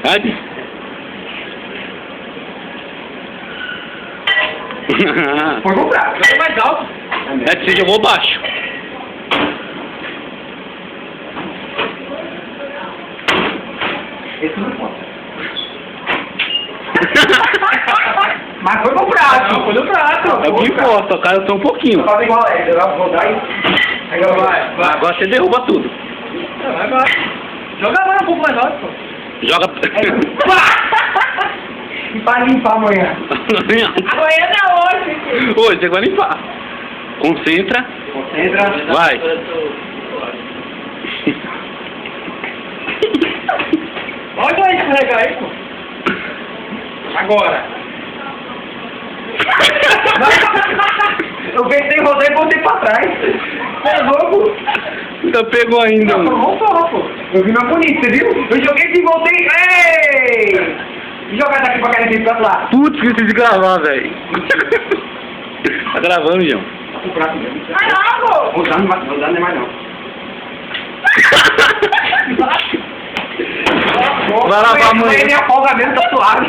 Sabe? Foi pro prato. Joga mais alto. É que você jogou baixo. Esse não conta. Mas foi pro prato. Não, foi no prato. É o que importa, o cara só um pouquinho. Faz igual a Ed, eu vou dar e... Agora vai. Agora você derruba tudo. Vai. Joga lá um pouco mais alto, pô. Joga. E para limpar amanhã. Amanhã não, hoje. Hoje, você vai limpar. Concentra. Concentra. Vai. Olha aí, carregar aí, pô. Agora. Eu pensei em rodar e voltei pra trás. É louco. Ainda pegou ainda. Não, voltou, pô. Eu vi na polícia, viu? Eu joguei e voltei. Ei! Joga daqui pra cá e pra lá. Putz, esqueci de gravar, velho. Tá gravando, João. O prato mesmo. Vai lá, pô. Rodar não é mais não. Vai lavar amanhã. Minha folga mesmo tá suave.